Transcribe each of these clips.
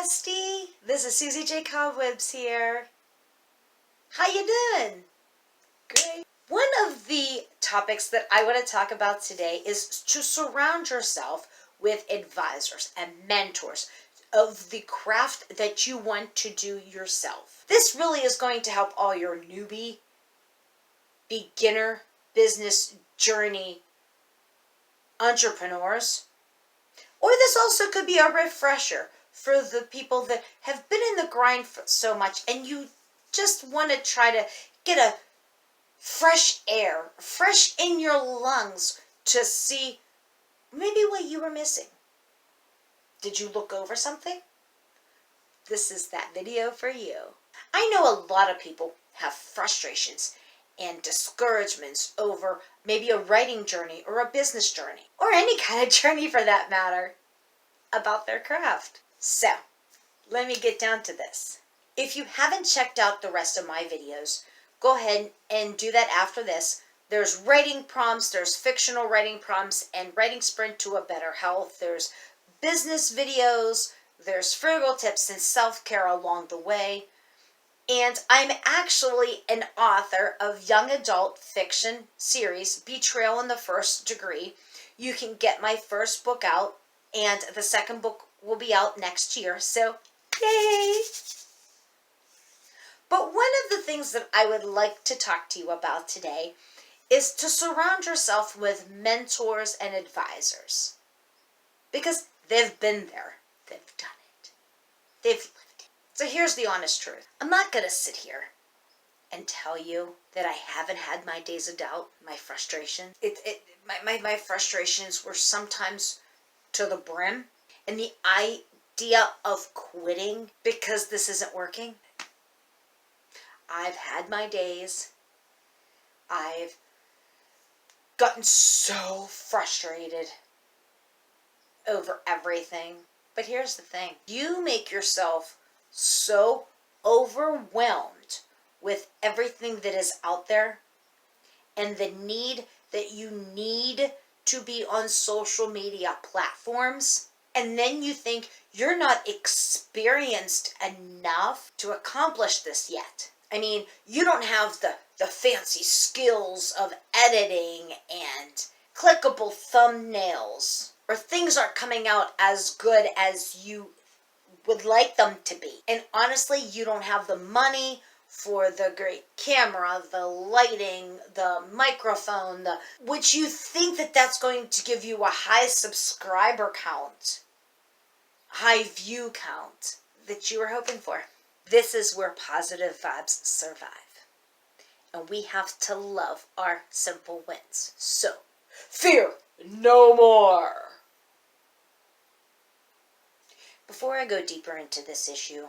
bestie. This is Susie J. Cobwebs here. How you doing? Great. One of the topics that I want to talk about today is to surround yourself with advisors and mentors of the craft that you want to do yourself. This really is going to help all your newbie, beginner, business journey entrepreneurs. Or this also could be a refresher for the people that have been in the grind for so much and you just want to try to get a fresh air, fresh in your lungs to see maybe what you were missing. Did you look over something? This is that video for you. I know a lot of people have frustrations and discouragements over maybe a writing journey or a business journey, or any kind of journey for that matter, about their craft. So, let me get down to this. If you haven't checked out the rest of my videos, go ahead and do that after this. There's writing prompts, there's fictional writing prompts, and writing sprint to a better health. There's business videos, there's frugal tips and self-care along the way. And I'm actually an author of young adult fiction series, Betrayal in the First Degree. You can get my first book out, and the second book will be out next year, so yay! But one of the things that I would like to talk to you about today is to surround yourself with mentors and advisors. Because they've been there, they've done it, they've lived it. So here's the honest truth. I'm not going to sit here and tell you that I haven't had my days of doubt, my frustration. My frustrations were sometimes to the brim. And the idea of quitting because this isn't working. I've had my days. I've gotten so frustrated over everything. But here's the thing. You make yourself so overwhelmed with everything that is out there and the need that you need to be on social media platforms, and then you think you're not experienced enough to accomplish this yet. I mean, you don't have the fancy skills of editing and clickable thumbnails, or things aren't coming out as good as you would like them to be. And honestly, you don't have the money for the great camera, the lighting, the microphone, which you think that that's going to give you a high subscriber count, high view count that you were hoping for. This is where positive vibes survive. And we have to love our simple wins. So, fear no more. Before I go deeper into this issue,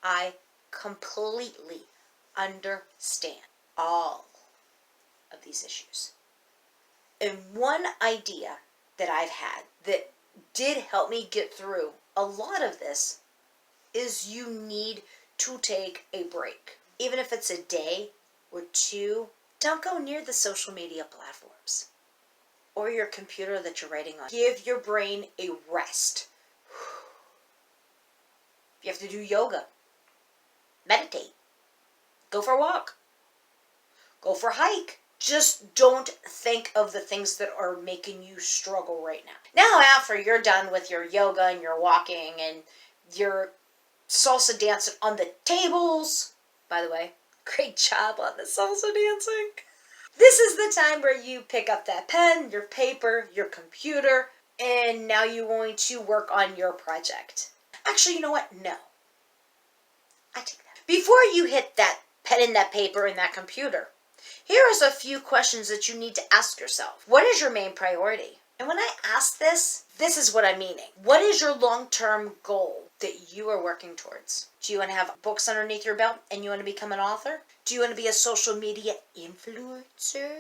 I completely understand all of these issues. And one idea that I've had that did help me get through a lot of this is you need to take a break. Even if it's a day or two, don't go near the social media platforms or your computer that you're writing on. Give your brain a rest. If you have to do yoga, meditate, go for a walk, go for a hike. Just don't think of the things that are making you struggle right now. Now, after you're done with your yoga and your walking and your salsa dancing on the tables, by the way, great job on the salsa dancing. This is the time where you pick up that pen, your paper, your computer, and now you're going to work on your project. Actually, you know what? No. I take that. Before you hit that pen and that paper and that computer, here is a few questions that you need to ask yourself. What is your main priority? And when I ask this, this is what I'm meaning. What is your long-term goal that you are working towards? Do you want to have books underneath your belt and you want to become an author? Do you want to be a social media influencer?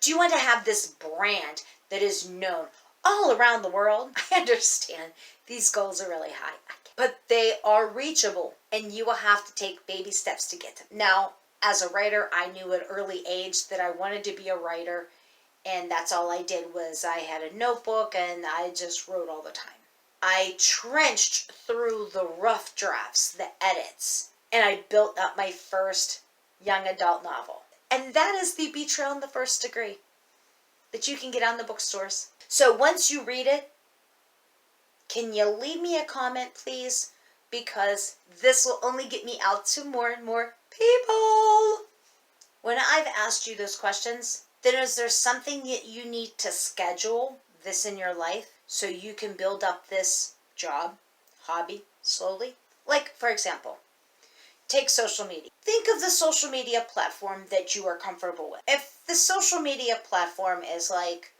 Do you want to have this brand that is known all around the world? I understand these goals are really high, but they are reachable and you will have to take baby steps to get to them. Now, as a writer, I knew at early age that I wanted to be a writer, and that's all I did was I had a notebook and I just wrote all the time. I trenched through the rough drafts, the edits, and I built up my first young adult novel. And that is The Betrayal in the First Degree that you can get on the bookstores. So once you read it, can you leave me a comment, please? Because this will only get me out to more and more people. When I've asked you those questions, then is there something that you need to schedule this in your life so you can build up this job, hobby, slowly? Like, for example, take social media. Think of the social media platform that you are comfortable with. If the social media platform is like,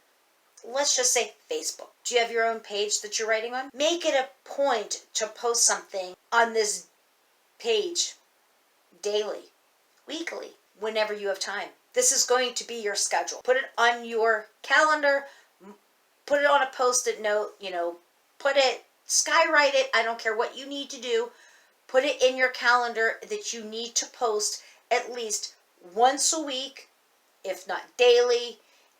let's just say Facebook. Do you have your own page that you're writing on? Make it a point to post something on this page daily, weekly, whenever you have time. This is going to be your schedule. Put it on your calendar, put it on a post-it note, put it, skywrite it, I don't care what you need to do. Put it in your calendar that you need to post at least once a week, if not daily.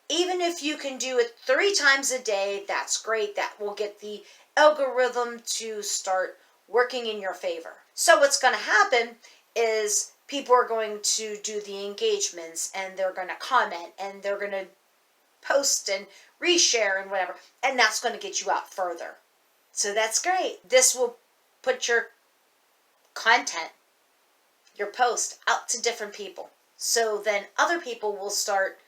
Even if you can do it 3 times a day, that's great. That will get the algorithm to start working in your favor. So what's going to happen is people are going to do the engagements, and they're going to comment, and they're going to post and reshare and whatever. And that's going to get you out further. So that's great. This will put your content, your post, out to different people. So then other people will start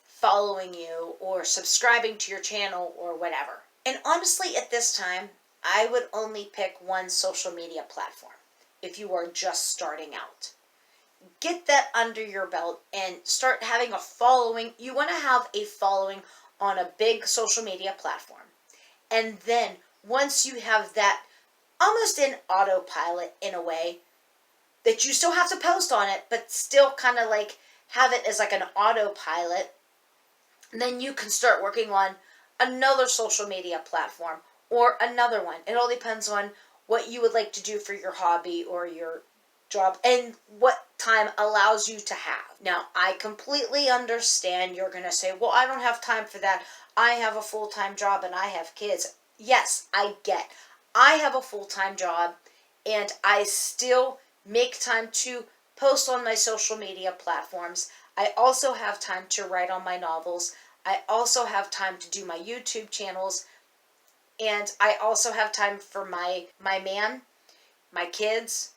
following you or subscribing to your channel or whatever. And honestly, at this time, I would only pick one social media platform if you are just starting out. Get that under your belt and start having a following. You want to have a following on a big social media platform. And then once you have that almost in autopilot in a way, that you still have to post on it, but still kind of like have it as like an autopilot, then you can start working on another social media platform or another one. It all depends on what you would like to do for your hobby or your job and what time allows you to have. Now, I completely understand you're going to say, well, I don't have time for that. I have a full-time job and I have kids. Yes, I get. I have a full-time job and I still make time to post on my social media platforms. I also have time to write on my novels. I also have time to do my YouTube channels. And I also have time for my man, my kids,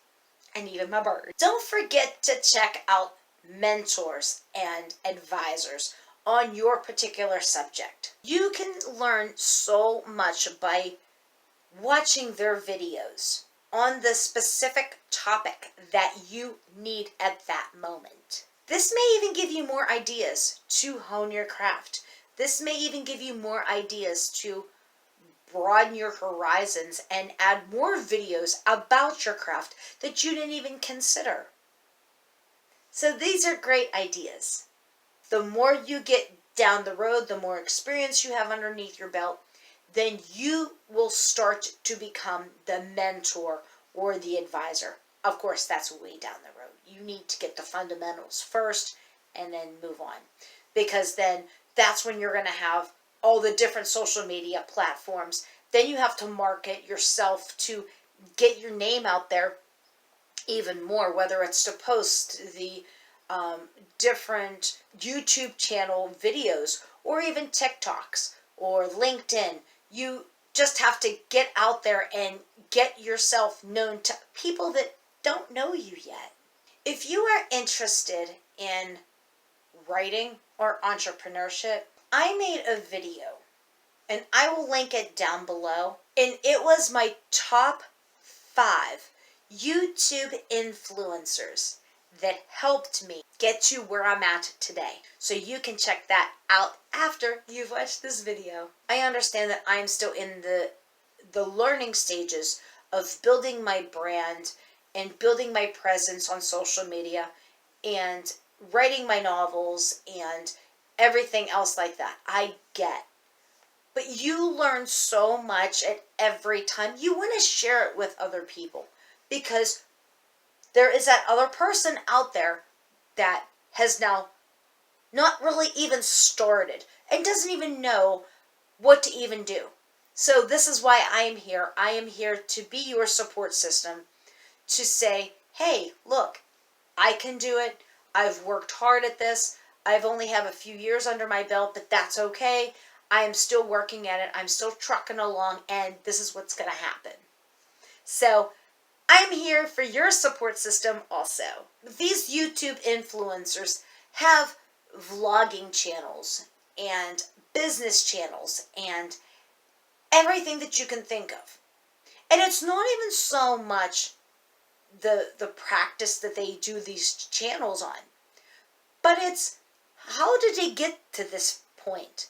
and even my bird. Don't forget to check out mentors and advisors on your particular subject. You can learn so much by watching their videos on the specific topic that you need at that moment. This may even give you more ideas to hone your craft. This may even give you more ideas to broaden your horizons and add more videos about your craft that you didn't even consider. So these are great ideas. The more you get down the road, the more experience you have underneath your belt, then you will start to become the mentor or the advisor. Of course, that's way down the road. You need to get the fundamentals first and then move on. Because then that's when you're going to have all the different social media platforms. Then you have to market yourself to get your name out there even more, whether it's to post the different YouTube channel videos or even TikToks or LinkedIn. You just have to get out there and get yourself known to people that don't know you yet. If you are interested in writing or entrepreneurship, I made a video and I will link it down below. And it was my top 5 YouTube influencers that helped me get to where I'm at today. So you can check that out after you've watched this video. I understand that I'm still in the learning stages of building my brand and building my presence on social media and writing my novels and everything else like that. I get. But you learn so much at every time. You want to share it with other people because there is that other person out there that has now not really even started and doesn't even know what to even do. So this is why I am here. I am here to be your support system, to say, hey, look, I can do it. I've worked hard at this. I've only have a few years under my belt, but that's okay. I am still working at it. I'm still trucking along, and this is what's going to happen. So I'm here for your support system also. These YouTube influencers have vlogging channels and business channels and everything that you can think of. And it's not even so much the practice that they do these channels on, but it's how did they get to this point?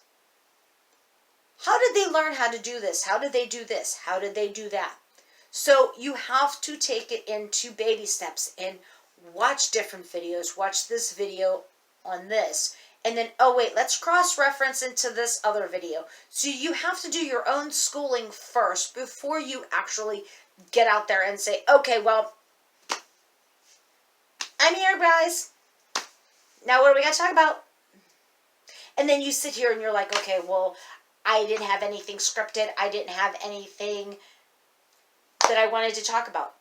How did they learn how to do this? How did they do this? How did they do that? So you have to take it into baby steps and watch different videos. Watch this video on this. And then, oh wait, let's cross-reference into this other video. So you have to do your own schooling first before you actually get out there and say, okay, well, I'm here, guys. Now what are we going to talk about? And then you sit here and you're like, okay, well, I didn't have anything scripted. I didn't have anything that I wanted to talk about.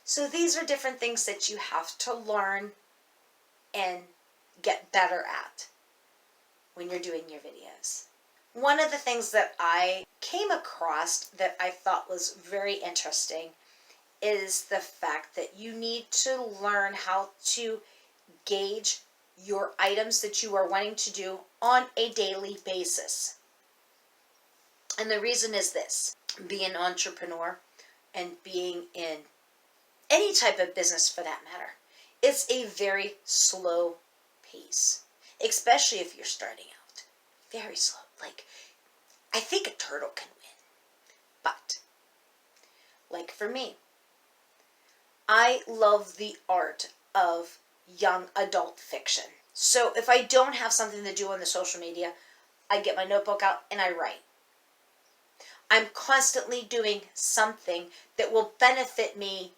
So these are different things that you have to learn and get better at when you're doing your videos. One of the things that I came across that I thought was very interesting is the fact that you need to learn how to gauge your items that you are wanting to do on a daily basis. And the reason is this: being an entrepreneur and being in any type of business for that matter, it's a very slow pace, especially if you're starting out. Very slow. Like, I think a turtle can win. But, like for me, I love the art of young adult fiction. So if I don't have something to do on the social media, I get my notebook out and I write. I'm constantly doing something that will benefit me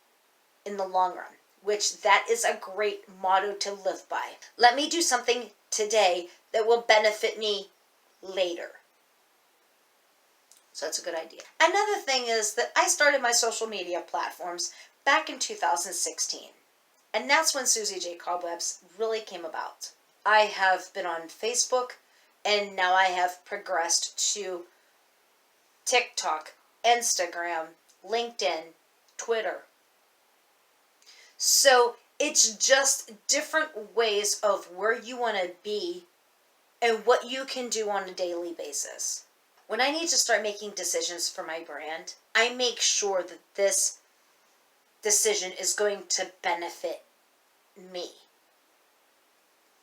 in the long run, which that is a great motto to live by. Let me do something today that will benefit me later. So that's a good idea. Another thing is that I started my social media platforms back in 2016. And that's when Susie J. Cobwebs really came about. I have been on Facebook, and now I have progressed to TikTok, Instagram, LinkedIn, Twitter. So it's just different ways of where you want to be and what you can do on a daily basis. When I need to start making decisions for my brand, I make sure that this decision is going to benefit me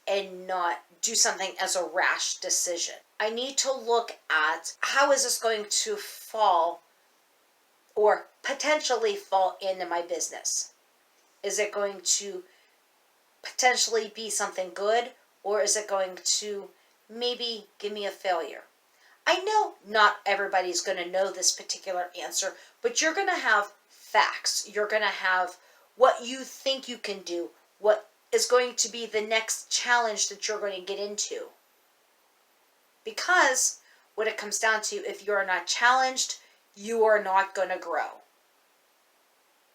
and not do something as a rash decision. I need to look at how is this going to fall or potentially fall into my business. Is it going to potentially be something good, or is it going to maybe give me a failure? I know not everybody's going to know this particular answer, but you're going to have facts. You're going to have what you think you can do, what is going to be the next challenge that you're going to get into. Because what it comes down to, if you're not challenged, you are not going to grow.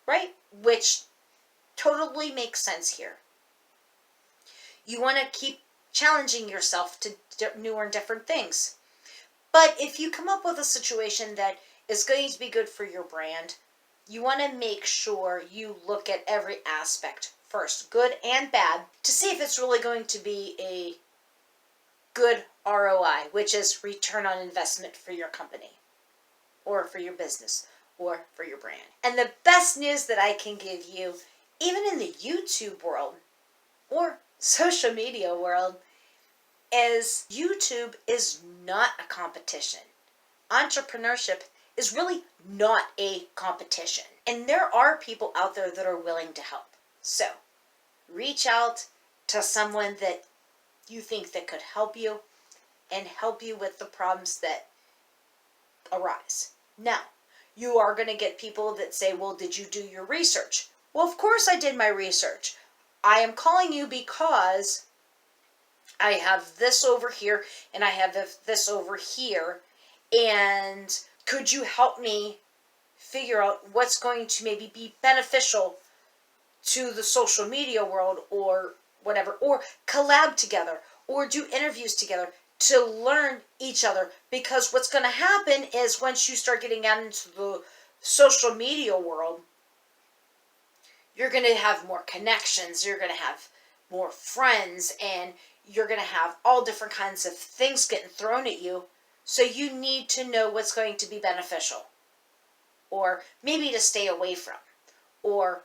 Right? Which totally makes sense here. You want to keep challenging yourself to newer and different things. But if you come up with a situation that is going to be good for your brand, you want to make sure you look at every aspect first, good and bad, to see if it's really going to be a good ROI, which is return on investment for your company or for your business or for your brand. And the best news that I can give you, even in the YouTube world or social media world, is YouTube is not a competition. Entrepreneurship is really not a competition. And there are people out there that are willing to help. So, reach out to someone that you think that could help you and help you with the problems that arise. Now, you are going to get people that say, well, did you do your research? Well, of course I did my research. I am calling you because I have this over here and I have this over here, And could you help me figure out what's going to maybe be beneficial to the social media world or whatever, or collab together, or do interviews together to learn each other. Because what's going to happen is once you start getting out into the social media world, you're going to have more connections, you're going to have more friends, and you're going to have all different kinds of things getting thrown at you. So you need to know what's going to be beneficial, or maybe to stay away from, or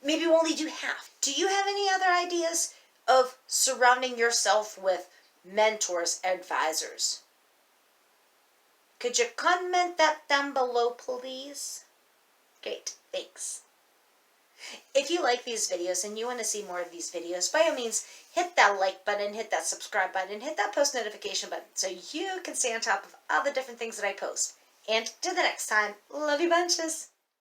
maybe only do half. Do you have any other ideas of surrounding yourself with mentors, advisors? Could you comment that down below, please? Great, thanks. If you like these videos and you want to see more of these videos, by all means, hit that like button, hit that subscribe button, hit that post notification button so you can stay on top of all the different things that I post. And till the next time, love you bunches.